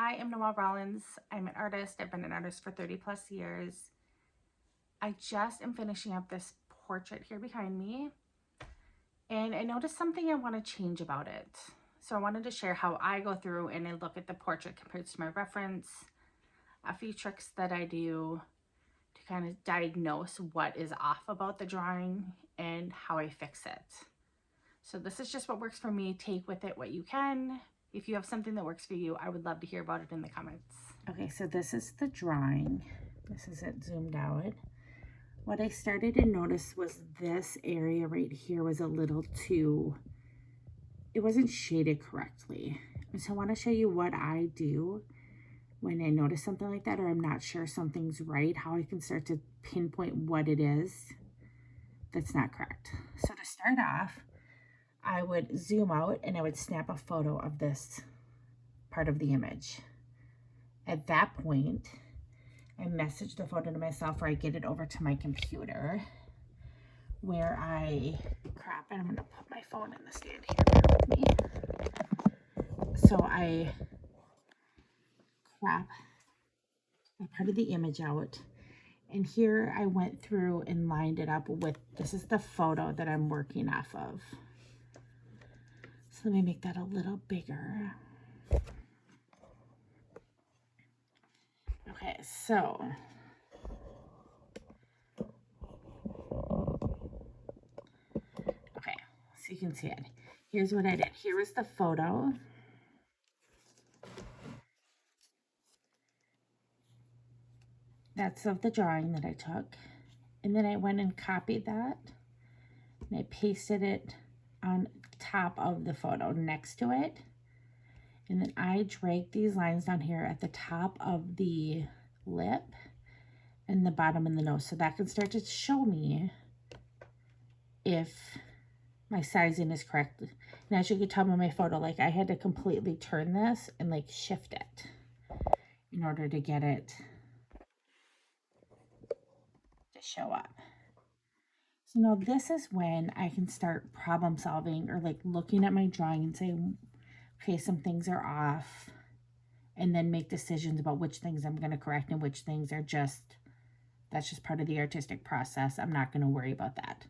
I am Noelle Rollins. I'm an artist. I've been an artist for 30 plus years. I just am finishing up this portrait here behind me, and I noticed something I want to change about it. So I wanted to share how I go through and I look at the portrait compared to my reference, a few tricks that I do to kind of diagnose what is off about the drawing and how I fix it. So this is just what works for me. Take with it what you can. If you have something that works for you, I would love to hear about it in the comments. Okay, so this is the drawing. This is it zoomed out. What I started to notice was this area right here was a little too, it wasn't shaded correctly. And so I want to show you what I do when I notice something like that, or I'm not sure something's right, how I can start to pinpoint what it is that's not correct. So to start off, I would zoom out and I would snap a photo of this part of the image. At that point, I message the photo to myself, or I get it over to my computer where I crop, and I'm gonna put my phone in the stand here, bear with me. So I crop a part of the image out, and here I went through and lined it up with, this is the photo that I'm working off of. So let me make that a little bigger. Okay, so you can see it. Here's what I did. Here was the photo. That's of the drawing that I took. And then I went and copied that. And I pasted it on top of the photo next to it. And then I dragged these lines down here at the top of the lip and the bottom of the nose. So that can start to show me if my sizing is correct. And as you can tell by my photo, like I had to completely turn this and like shift it in order to get it to show up. So now this is when I can start problem solving, or like looking at my drawing and saying, okay, some things are off, and then make decisions about which things I'm going to correct and which things are just, that's just part of the artistic process. I'm not going to worry about that.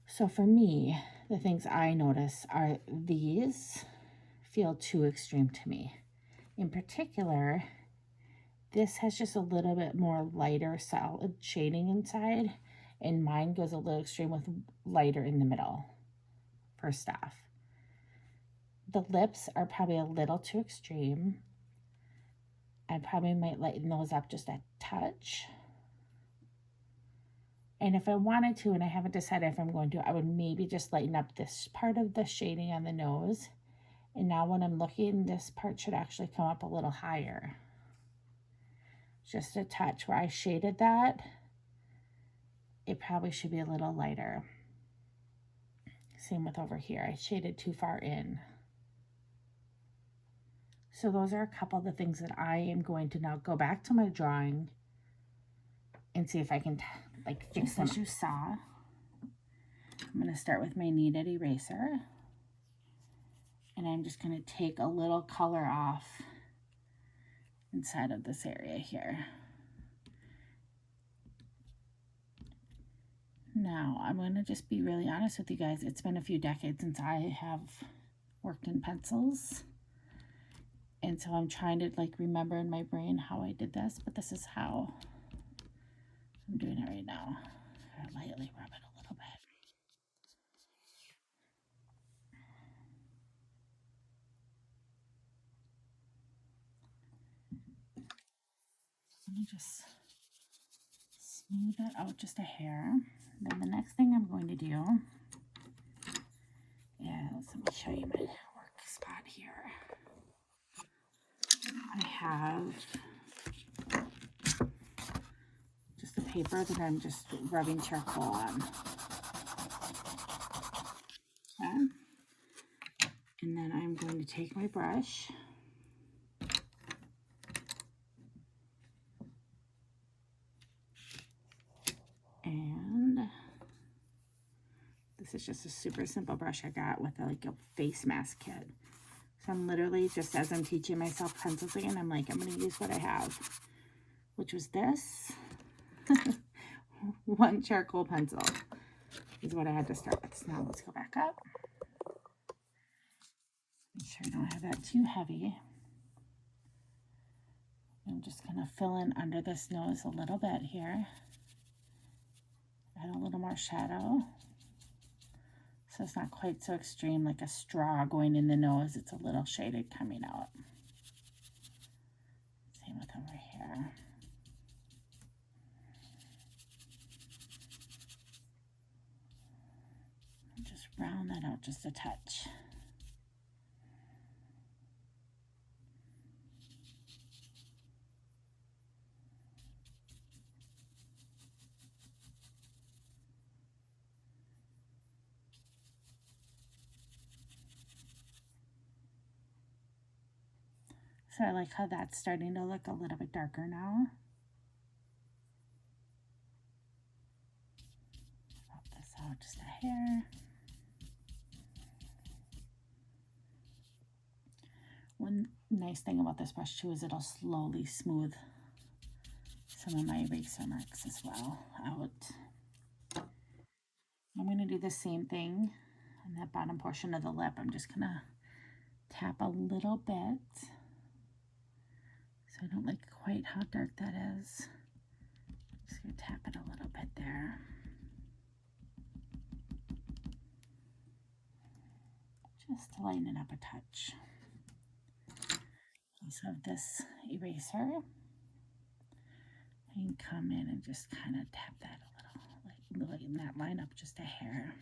So for me, the things I notice are these feel too extreme to me. In particular, this has just a little bit more lighter solid shading inside, and mine goes a little extreme with lighter in the middle, first off. The lips are probably a little too extreme. I probably might lighten those up just a touch. And if I wanted to, and I haven't decided if I'm going to, I would maybe just lighten up this part of the shading on the nose. And now when I'm looking, this part should actually come up a little higher. Just a touch. Where I shaded that, it probably should be a little lighter. Same with over here. I shaded too far in. So those are a couple of the things that I am going to now go back to my drawing and see if I can like fix them. As you saw, I'm going to start with my kneaded eraser, and I'm just going to take a little color off inside of this area here. Now, I'm going to just be really honest with you guys. It's been a few decades since I have worked in pencils. And so I'm trying to like remember in my brain how I did this, but this is how I'm doing it right now. I lightly rub it a little bit. Let me just smooth that out just a hair. Then the next thing I'm going to do is, let me show you my work spot here. I have just a paper that I'm just rubbing charcoal on. Okay. And then I'm going to take my brush and this is just a super simple brush I got with like a face mask kit. So So I'm literally, just as I'm teaching myself pencils I'm like, I'm going to use what I have, which was this. One charcoal pencil is what I had to start with. So now let's go back up. Make sure I don't have that too heavy. I'm just going to fill in under this nose a little bit here. Add a little more shadow. So it's not quite so extreme like a straw going in the nose. It's a little shaded coming out. Same with over here. Just round that out just a touch. So I like how that's starting to look a little bit darker now. Pop this out just a hair. One nice thing about this brush too is it'll slowly smooth some of my eraser marks as well out. I'm going to do the same thing on that bottom portion of the lip. I'm just going to tap a little bit. So I don't like quite how dark that is. Just going to tap it a little bit there. Just to lighten it up a touch. Also have this eraser. I can come in and just kind of tap that a little, like lighten that line up just a hair.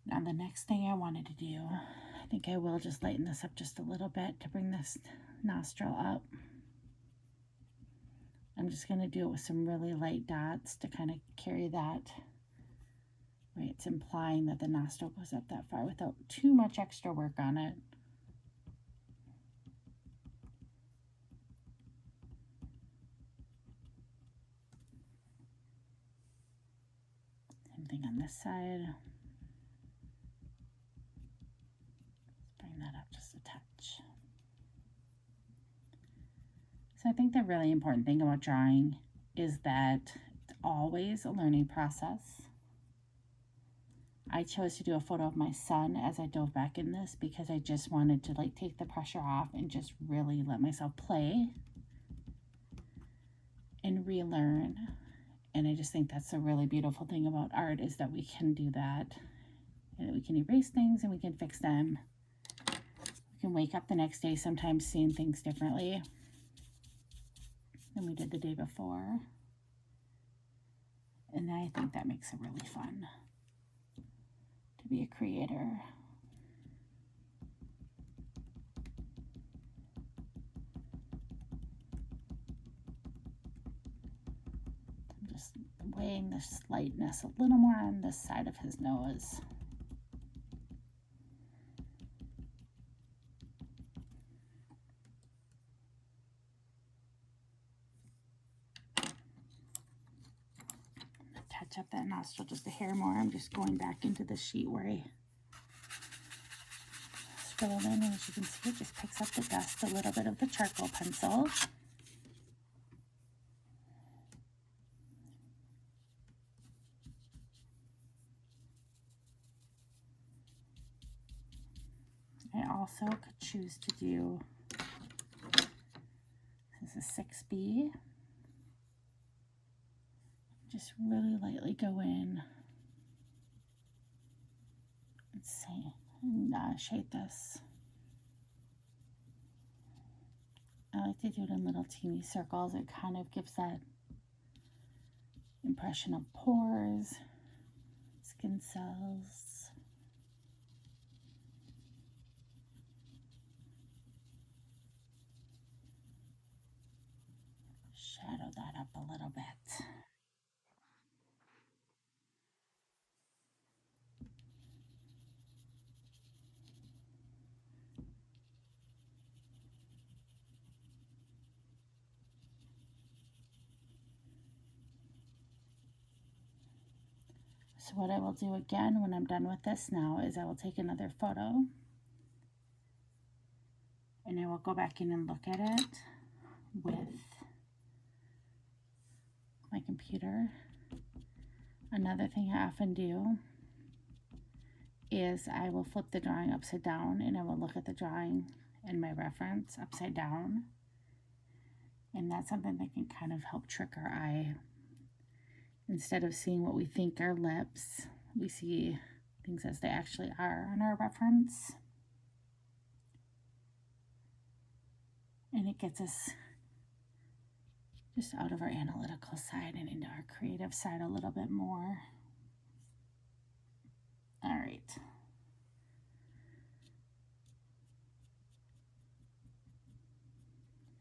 Now the next thing I wanted to do, I think I will just lighten this up just a little bit to bring this nostril up. I'm just going to do it with some really light dots to kind of carry that, right? It's implying that the nostril goes up that far without too much extra work on it. Same thing on this side. Bring that up just a touch. So I think the really important thing about drawing is that it's always a learning process. I chose to do a photo of my son as I dove back in this because I just wanted to like take the pressure off and just really let myself play and relearn. And I just think that's a really beautiful thing about art, is that we can do that, and we can erase things and we can fix them. We can wake up the next day sometimes seeing things differently than we did the day before. And I think that makes it really fun to be a creator. I'm just weighing the lightness a little more on this side of his nose. Touch up that nostril just a hair more. I'm just going back into the sheet where I scribbled in, and as you can see, it just picks up the dust, a little bit of the charcoal pencil. I also could choose to do, this is a 6B. Just really lightly go in and see, and shade this. I like to do it in little teeny circles. It kind of gives that impression of pores, skin cells. Shadow that up a little bit. So what I will do again when I'm done with this now is I will take another photo and I will go back in and look at it with my computer. Another thing I often do is I will flip the drawing upside down and I will look at the drawing and my reference upside down. And that's something that can kind of help trick our eye. Instead of seeing what we think are lips, we see things as they actually are on our reference. And it gets us just out of our analytical side and into our creative side a little bit more. All right.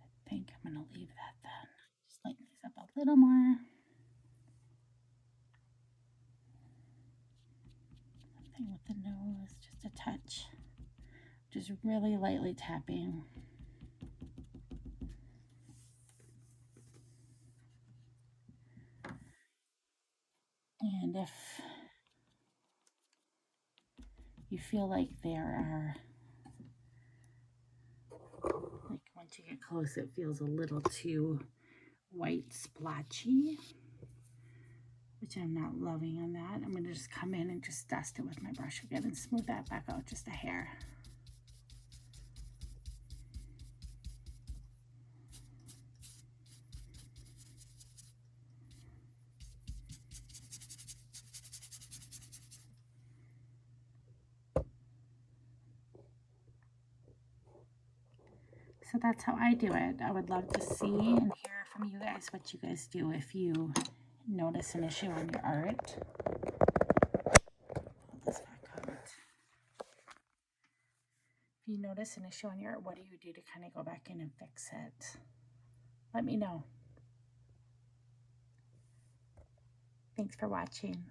I think I'm going to leave that then. Just lighten these up a little more. Something with the nose, just a touch. Just really lightly tapping. And if you feel like there are, like once you get close, it feels a little too white splotchy, which I'm not loving on that. I'm going to just come in and just dust it with my brush again and smooth that back out just a hair. So that's how I do it. I would love to see and hear from you guys what you guys do if you notice an issue in your art. Pull this back out. If you notice an issue in your art, what do you do to kind of go back in and fix it? Let me know. Thanks for watching.